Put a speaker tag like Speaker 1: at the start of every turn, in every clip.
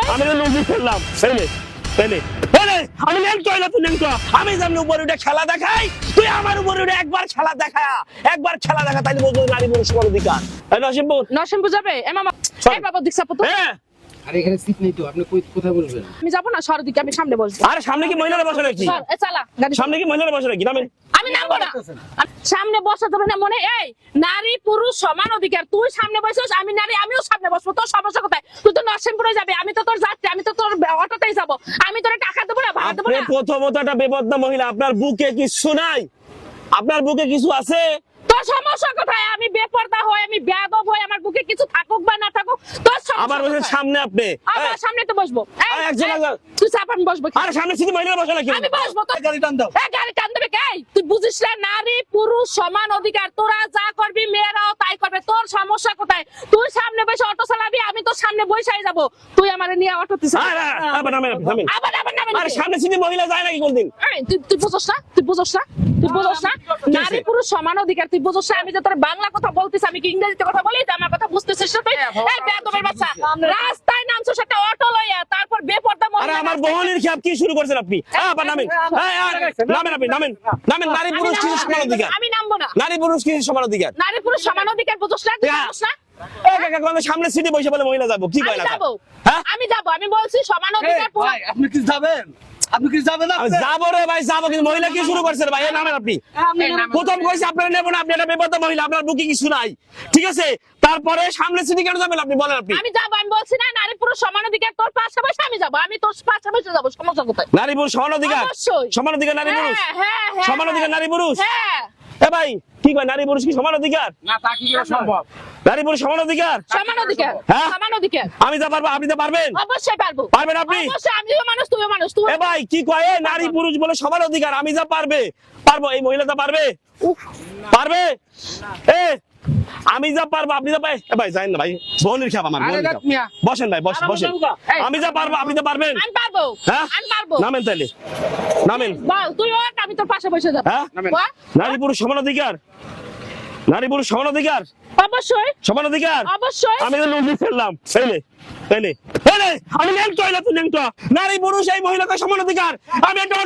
Speaker 1: আমি তো লুঙ্গি ফেললাম আমি ল্যাংটো হইলা তুই ল্যাংটো আমি যেমন উপরে উঠে খেলা দেখাই তুই আমার উপরে উঠে একবার খেলা দেখা তাইলে বলতো নারী পুরুষ সমান অধিকার
Speaker 2: নরসিংপুর যাবে এ মামা এই বাবা দীক্ষা পুত্র
Speaker 3: আরে এখানে সিট নেই তো আপনি কোথায় বসবেন?
Speaker 2: আমি যাবো না সর দিকে আমি সামনে বসবো
Speaker 1: আরে সামনে কি মহিলারা বসে নাকি
Speaker 2: সর এ চালা গাড়ি
Speaker 1: সামনে কি মহিলারা বসে নাকি নামেন
Speaker 2: আমি নামবো না সামনে বসা যাবে না মনে এই নারী পুরুষ সমান অধিকার তুই সামনে বসছিস আমি নারী আমিও সামনে বসবো তোর সমস্যা কোথায় তুই তো নরসিংপুরে যাবে আমি তো তোর যাত্রী আমি তো তোর অটোতেই যাবো আমি তোর টাকা দেবো না ভাড়া দেবো
Speaker 1: আপনি
Speaker 2: না
Speaker 1: প্রথমত একটা বেপরদা মহিলা আপনার বুকে কিছু নাই আপনার বুকে কিছু আছে
Speaker 2: তোর সমস্যা কোথায় আমি বেপরদা হই আমি বেয়াদব হই আমার বুকে কিছু থাকুক বা না থাকুক তোর সমস্যা
Speaker 1: আবার বসে
Speaker 2: কোথায়?
Speaker 1: সামনে আপনি
Speaker 2: আমার সামনে তো বসবো
Speaker 1: আরে এক জায়গা
Speaker 2: তুই চাপ আমি বসবো
Speaker 1: আরে সামনে সিটি মহিলারা বসে নাকি
Speaker 2: আমি বসবো তো
Speaker 1: গাড়ি টান দাও
Speaker 2: এই গাড়ি টান দেবে কে তুই বুঝিস না নারী পুরুষ সমান অধিকার তোরা যা করবি মেয়েরাও তাই করবে তোর সমস্যা কোথায় তুই সামনে বসে অটো চালাবি আমি তো সামনে বসেই যাব তুই আমারে নিয়ে অটোতে চালা
Speaker 1: আরে আবার নামেন
Speaker 2: আবার নামেন
Speaker 1: আরে সামনে সিটি মহিলা যায় নাকি কোনদিন
Speaker 2: এই তুই বুঝছস না নারী পুরুষ সমান অধিকার তুই বুঝছস না আমি যে তোর বাংলা কথা বলতিস আমি কি ইংরেজিতে কথা বলি তো আমার কথা বুঝতেছিস না তুই এই বেয়াদবের বাচ্চা রাস্তায় নামছস একটা অটো লইয়া তারপর বেপরদা
Speaker 1: আরে আমার বহনের খেপ কি শুরু করছেন আপনি আবার নামেন নামেন নারী পুরুষ কি সমান অধিকার
Speaker 2: আমি নামবো না
Speaker 1: নারী পুরুষ কি সমান অধিকার
Speaker 2: নারী পুরুষ সমান অধিকার বুঝছস না তুই বুঝছস না
Speaker 1: সামনে সিটি বসে বলে মহিলা যাবো কি কয় না হ্যাঁ
Speaker 2: আমি যাবো আমি বলছি সমান অধিকার
Speaker 3: ভাই আপনি কি যাবেন না
Speaker 1: যাবো রে ভাই যাবো কিন্তু মহিলা কি শুরু করছেন ভাই নামেন আপনি প্রথম কইছে আপনারা নেবো না আপনি একটা বেপরদা মহিলা আপনার বুকে কিছু নাই ঠিক আছে তারপরে সামনে সিটি কেন যাবেন আপনি বলেন আপনি
Speaker 2: আমি যাবো আমি বলছি না নারী পুরুষ সমান অধিকার তোর পাশাপাশি আমি যাবো আমি তোর পাশাপাশি যাবো সমস্যা কোথায়
Speaker 1: নারী পুরুষ সমান অধিকার
Speaker 2: অবশ্যই।
Speaker 1: সমান অধিকার নারী পুরুষ
Speaker 2: হ্যাঁ
Speaker 1: সমান অধিকার নারী পুরুষ
Speaker 2: হ্যাঁ
Speaker 1: এ ভাই কি কয় নারী পুরুষ কি সমান অধিকার
Speaker 3: না তা কি করে সম্ভব?
Speaker 1: নারী পুরুষ সমান অধিকার
Speaker 2: সমান অধিকার
Speaker 1: হ্যাঁ?
Speaker 2: সমান অধিকার
Speaker 1: আমি যা পারবো আপনি যা পারবেন
Speaker 2: অবশ্যই পারবো
Speaker 1: পারবেন আপনি
Speaker 2: অবশ্যই আমিও মানুষ তুইও মানুষ তুই
Speaker 1: এ ভাই কি কয় এ নারী পুরুষ বলে সমান অধিকার আমি যা পারবো এই মহিলা যা পারবে এ আমি যা পারবো আপনি যা এ ভাই যাই না ভাই বোনের খেপ আমার বোনের খেপ। বসেন ভাই বসেন আমি যা পারবো আপনি যা পারবেন
Speaker 2: আমি পারবো
Speaker 1: হ্যাঁ
Speaker 2: আমি পারবো
Speaker 1: নামেন তাইলে নামেন
Speaker 2: বল তুই ওঠ আমি তোর পাশে বসে যাবো
Speaker 1: হ্যাঁ
Speaker 2: বল।
Speaker 1: নারী পুরুষ সমান অধিকার নারী পুরুষ সমান অধিকার
Speaker 2: অবশ্যই
Speaker 1: সমান অধিকার
Speaker 2: অবশ্যই
Speaker 1: আমি তো লুঙ্গি ফেললাম আমি ল্যাংটো হইলা তুই ল্যাংটো নারী পুরুষ এই মহিলাকে সমান অধিকার আমি একটা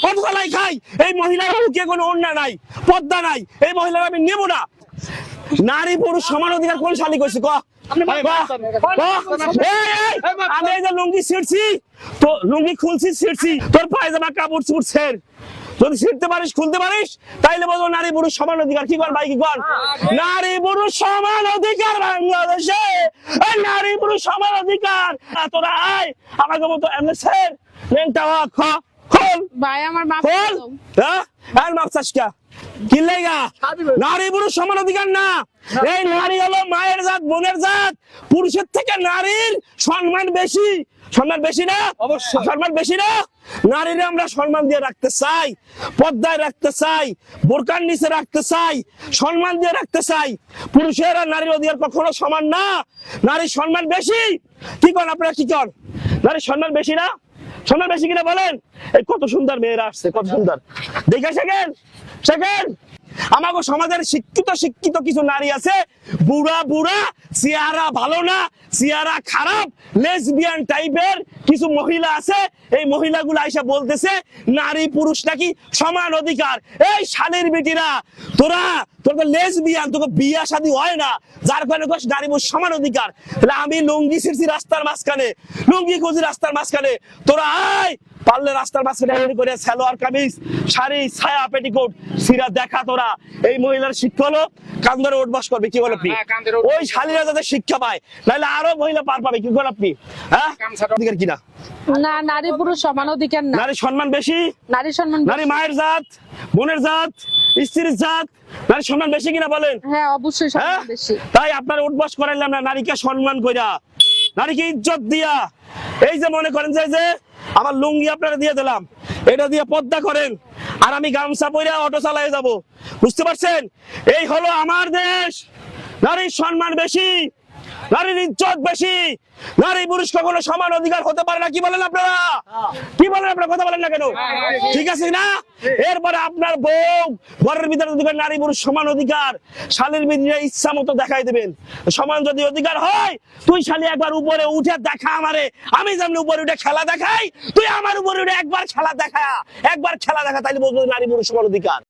Speaker 1: অটো চালাই খাই এই মহিলার বুকে কোনো অন্যায় নাই পদ্মা নাই এই মহিলার আমি নেব না নারী পুরুষ সমান অধিকার কোন শালি কইছে ক আমি এই যে লুঙ্গি ছিড়ছি তো লুঙ্গি খুলছি ছিড়ছি তোর পায়জামা কাপড় ছুটছে যদি ছিড়তে পারিস খুলতে পারিস তাইলে বলবো নারী পুরুষ সমান অধিকার কি কর ভাই কি কর নারী পুরুষ সমান অধিকার বাংলাদেশে এই নারী পুরুষ সমান অধিকার তোরা আয় আমাকে মতো এমনি স্যার লেনটা খোল
Speaker 2: ভাই আমার মাপ
Speaker 1: খোল হ্যাঁ আর মাপসাস কি লেগা নারী পুরুষ সমান অধিকার না এই নারী হলো মায়ের জাত বোনের জাত পুরুষের থেকে নারীর সম্মান বেশি না অবশ্যই সম্মান বেশি না নারীরে আমরা সম্মান দিয়ে রাখতে চাই পর্দায় রাখতে চাই বোরকার নিচে রাখতে চাই সম্মান দিয়ে রাখতে চাই পুরুষের আর নারীর অধিকার কখনো সমান না নারীর সম্মান বেশি কি করেন আপনারা কি করেন নারীর সম্মান বেশি না সম্মান বেশি কিনা বলেন এই কত সুন্দর মেয়েরা আসছে কত সুন্দর দেখে সেকেন্ড আমাগো সমাজের শিক্ষিত কিছু নারী আছে বুড়া চেহারা ভালো না চেহারা খারাপ লেসবিয়ান টাইপের কিছু মহিলা আছে এই মহিলাগুলো আইসা বলতেছে নারী পুরুষ নাকি সমান অধিকার এই শালীর বেটিরা তোর তো লেসবিয়ান তোকে বিয়া শাদী হয় না যার কারণে নারী পুরুষ সমান অধিকার তাহলে আমি লুঙ্গি ছিড়ছি রাস্তার মাঝখানে লুঙ্গি খুঁজি রাস্তার মাঝখানে তোরা আয় পারলে রাস্তার মাঝখানে করে সালোয়ার কামিজ শাড়ি ছায়া পেটিকোট সিরা দেখা তোরা এই মহিলার শিক্ষা হলো কান্দরে উঠবাস করবে কি বল আপনি ওই শালীরা যাতে শিক্ষা পায় নাহলে আরো মহিলা পার পাবে কি করেন আপনি হ্যাঁ অধিকার কিনা
Speaker 2: না নারী পুরুষ সমান অধিকার না
Speaker 1: নারী সম্মান বেশি
Speaker 2: নারী সম্মান
Speaker 1: নারী মায়ের জাত বোনের জাত স্ত্রীর জাত নারী সম্মান বেশি কিনা বলেন
Speaker 2: হ্যাঁ অবশ্যই সম্মান বেশি
Speaker 1: তাই আপনার উঠবাস করাইলাম না নারীকে সম্মান কইরা নারীকে ইজ্জত দিয়া এই যে মনে করেন যে আমার লুঙ্গি আপনারা দিয়ে দিলাম এটা দিয়ে পর্দা করেন আর আমি গামছা পরে অটো চালায় যাব বুঝতে পারছেন এই হলো আমার দেশ নারীর সম্মান বেশি নারীর ইজ্জত বেশি, নারী পুরুষ কখনো সমান অধিকার হতে পারে না। কি বলেন আপনারা? কি বলেন আপনারা? কথা বলেন না কেন? ঠিক আছে না? এরপরে আপনার বউ ঘরের ভিতরে অধিকার, নারী পুরুষ সমান অধিকার, শালীর ভিতরে ইচ্ছা মতো দেখাই দেবেন। সমান যদি অধিকার হয়, তুই শালী একবার উপরে উঠে দেখা আমারে, আমি যেমন উপরে উঠে খেলা দেখাই, তুই আমার উপরে উঠে একবার খেলা দেখা, তাইলে বলবো নারী পুরুষ সমান অধিকার।